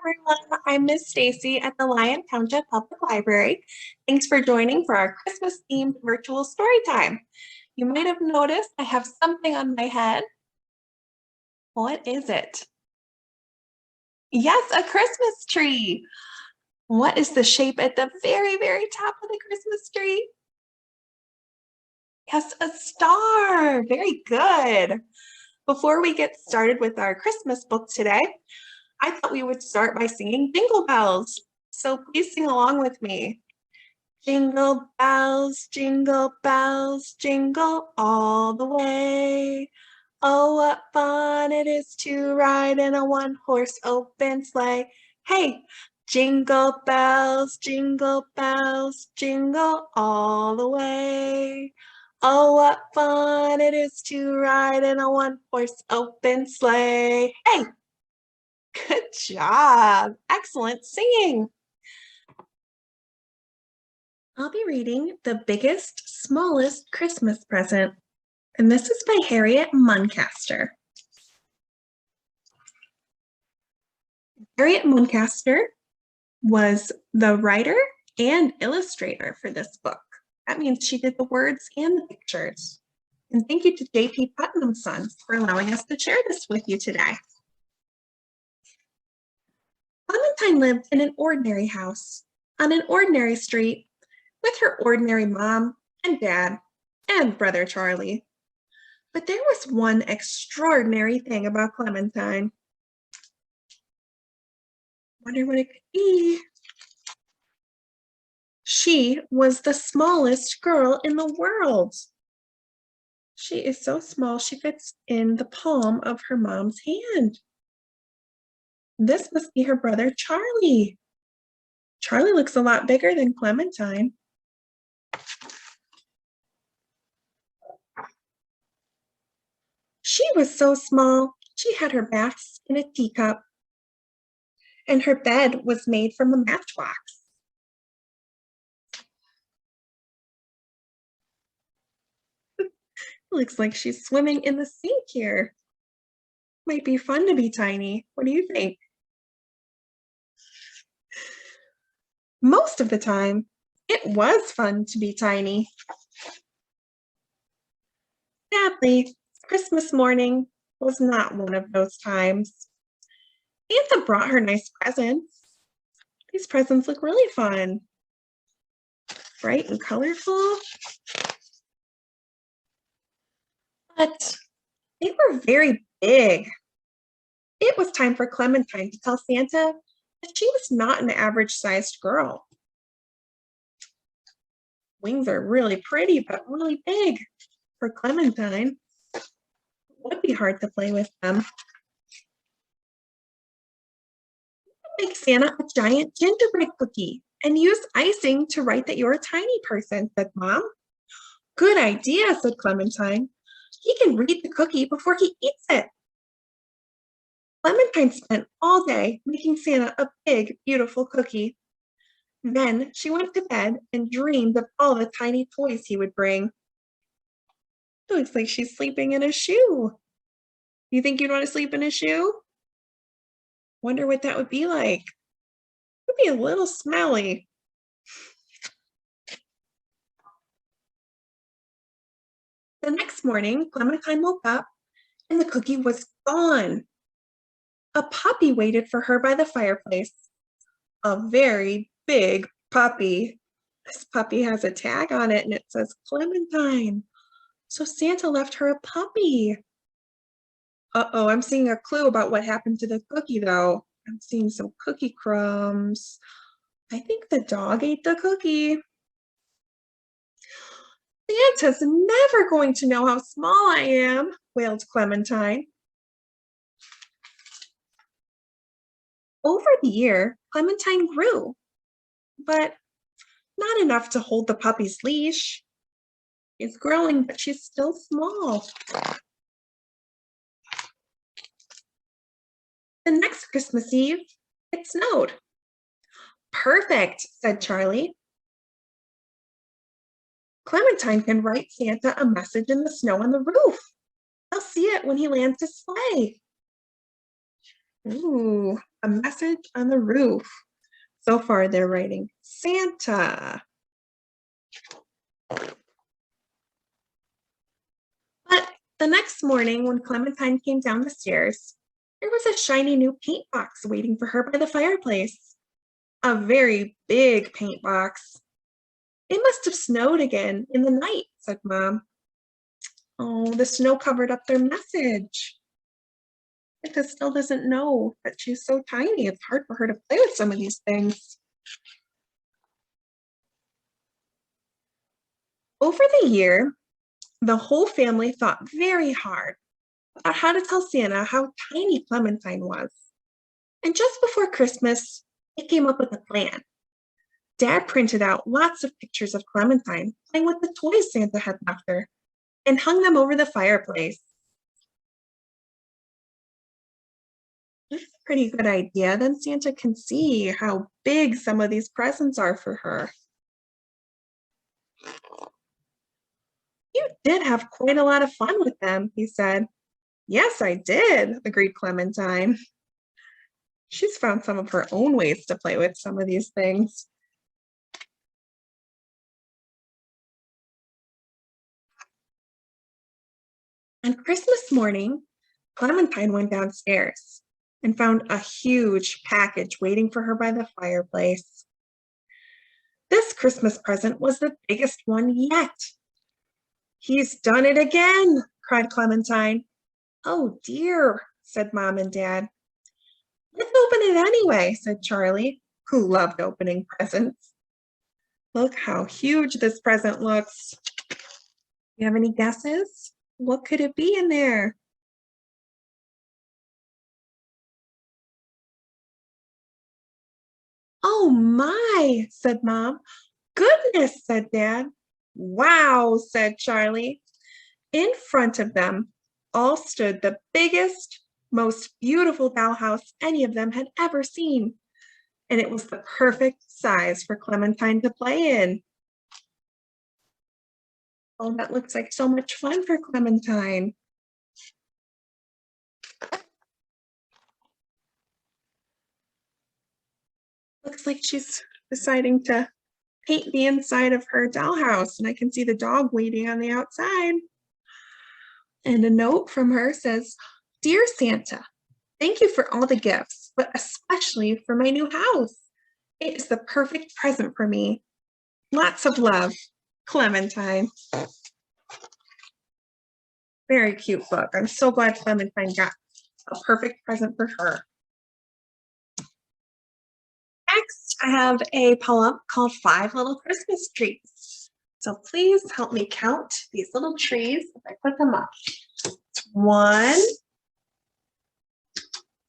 everyone. I'm Miss Staci at the Lyon Township Public Library. Thanks for joining for our Christmas-themed virtual story time. You might have noticed I have something on my head. What is it? Yes, a Christmas tree. What is the shape at the very, very top of the Christmas tree? Yes, a star. Very good. Before we get started with our Christmas book today, I thought we would start by singing Jingle Bells. So please sing along with me. Jingle bells, jingle all the way. Oh, what fun it is to ride in a one-horse open sleigh. Hey, jingle bells, jingle all the way. Oh, what fun it is to ride in a one-horse open sleigh. Hey, good job. Excellent singing. I'll be reading The Biggest, Smallest Christmas Present, and this is by Harriet Muncaster. Harriet Muncaster was the writer and illustrator for this book. That means she did the words and the pictures. And thank you to J.P. Putnam Sons for allowing us to share this with you today. Clementine lived in an ordinary house on an ordinary street with her ordinary mom and dad and brother Charlie. But there was one extraordinary thing about Clementine. Wonder what it could be. She was the smallest girl in the world. She is so small she fits in the palm of her mom's hand. This must be her brother Charlie. Charlie looks a lot bigger than Clementine. She was so small, she had her baths in a teacup, and her bed was made from a matchbox. Looks like she's swimming in the sink here. Might be fun to be tiny. What do you think? Most of the time, it was fun to be tiny. Sadly, Christmas morning was not one of those times. Santa brought her nice presents. These presents look really fun. Bright and colorful. But they were very big. It was time for Clementine to tell Santa that she was not an average-sized girl. Wings are really pretty, but really big for Clementine. It would be hard to play with them. Make Santa a giant gingerbread cookie and use icing to write that you're a tiny person, said Mom. Good idea, said Clementine. He can read the cookie before he eats it. Clementine spent all day making Santa a big, beautiful cookie. Then she went to bed and dreamed of all the tiny toys he would bring. It looks like she's sleeping in a shoe. You think you'd want to sleep in a shoe? Wonder what that would be like. It would be a little smelly. The next morning, Clementine woke up and the cookie was gone. A puppy waited for her by the fireplace. A very big puppy. This puppy has a tag on it and it says Clementine. So Santa left her a puppy. Uh-oh, I'm seeing a clue about what happened to the cookie though. I'm seeing some cookie crumbs. I think the dog ate the cookie. Santa's never going to know how small I am, wailed Clementine. Over the year, Clementine grew, but not enough to hold the puppy's leash. She's growing, but she's still small. The next Christmas Eve, it snowed. Perfect, said Charlie. Clementine can write Santa a message in the snow on the roof. I'll see it when he lands his sleigh. Ooh, a message on the roof. So far, they're writing Santa. But the next morning, when Clementine came down the stairs, there was a shiny new paint box waiting for her by the fireplace. A very big paint box. It must have snowed again in the night, said Mom. Oh, the snow covered up their message. Becca still doesn't know that she's so tiny. It's hard for her to play with some of these things. Over the year, the whole family thought very hard about how to tell Santa how tiny Clementine was. And just before Christmas, they came up with a plan. Dad printed out lots of pictures of Clementine playing with the toys Santa had left her and hung them over the fireplace. That's a pretty good idea. Then Santa can see how big some of these presents are for her. You did have quite a lot of fun with them, he said. Yes, I did, agreed Clementine. She's found some of her own ways to play with some of these things. On Christmas morning, Clementine went downstairs and found a huge package waiting for her by the fireplace. This Christmas present was the biggest one yet. He's done it again, cried Clementine. Oh dear, said Mom and Dad. Let's open it anyway, said Charlie, who loved opening presents. Look how huge this present looks. You have any guesses? What could it be in there? Oh my, said Mom. Goodness, said Dad. Wow, said Charlie. In front of them all stood the biggest, most beautiful dollhouse any of them had ever seen. And it was the perfect size for Clementine to play in. Oh, that looks like so much fun for Clementine. Looks like she's deciding to paint the inside of her dollhouse, and I can see the dog waiting on the outside. And a note from her says, Dear Santa, thank you for all the gifts, but especially for my new house. It is the perfect present for me. Lots of love, Clementine. Very cute book. I'm so glad Clementine got a perfect present for her. Next, I have a poem called Five Little Christmas Trees. So please help me count these little trees as I put them up. 1,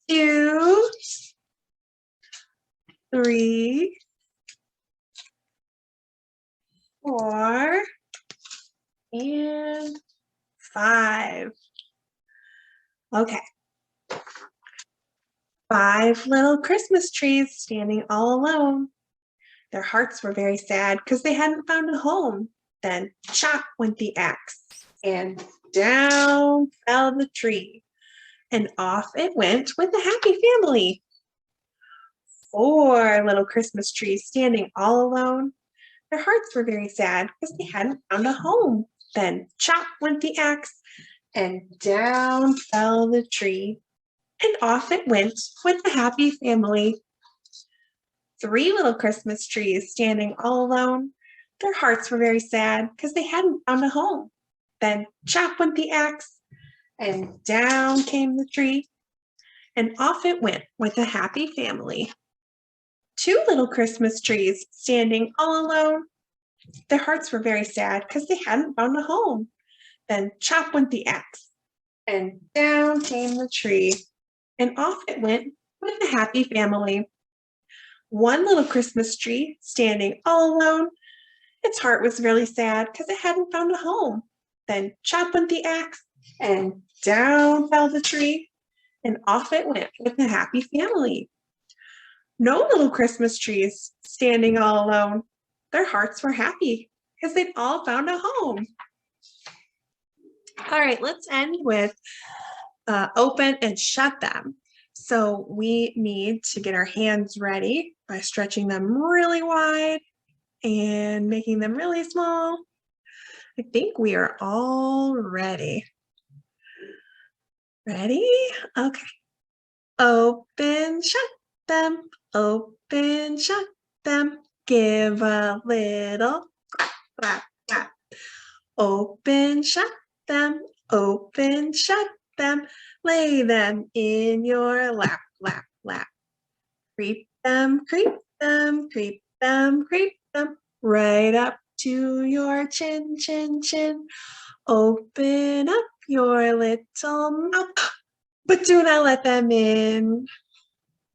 2, 3, 4, and 5. Okay. 5 little Christmas trees standing all alone. Their hearts were very sad because they hadn't found a home. Then chop went the axe, and down fell the tree, and off it went with a happy family. 4 little Christmas trees standing all alone. Their hearts were very sad because they hadn't found a home. Then chop went the axe, and down fell the tree, and off it went with a happy family. 3 little Christmas trees standing all alone. Their hearts were very sad because they hadn't found a home. Then chop went the axe, and down came the tree, and off it went with a happy family. 2 little Christmas trees standing all alone. Their hearts were very sad because they hadn't found a home. Then chop went the axe, and down came the tree, and off it went with a happy family. 1 little Christmas tree standing all alone. Its heart was really sad because it hadn't found a home. Then chop went the axe, and down fell the tree, and off it went with a happy family. No little Christmas trees standing all alone. Their hearts were happy because they'd all found a home. All right, let's end with open and shut them. So we need to get our hands ready by stretching them really wide and making them really small. I think we are all ready. Ready? Okay. Open, shut them. Open, shut them. Give a little clap, clap. Open, shut them. Open, shut them. Lay them in your lap, lap, lap. Creep them, creep them, creep them, creep them. Right up to your chin, chin, chin. Open up your little mouth, but do not let them in.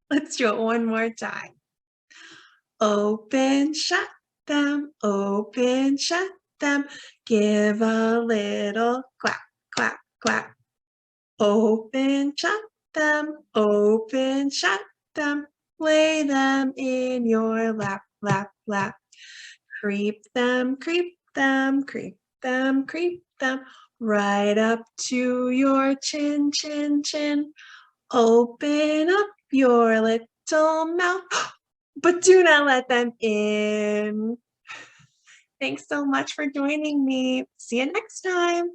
Let's do it one more time. Open, shut them, open, shut them. Give a little clap, clap, clap. Open, shut them, open, shut them. Lay them in your lap, lap, lap. Creep them, creep them, creep them, creep them. Right up to your chin, chin, chin. Open up your little mouth, but do not let them in. Thanks so much for joining me. See you next time.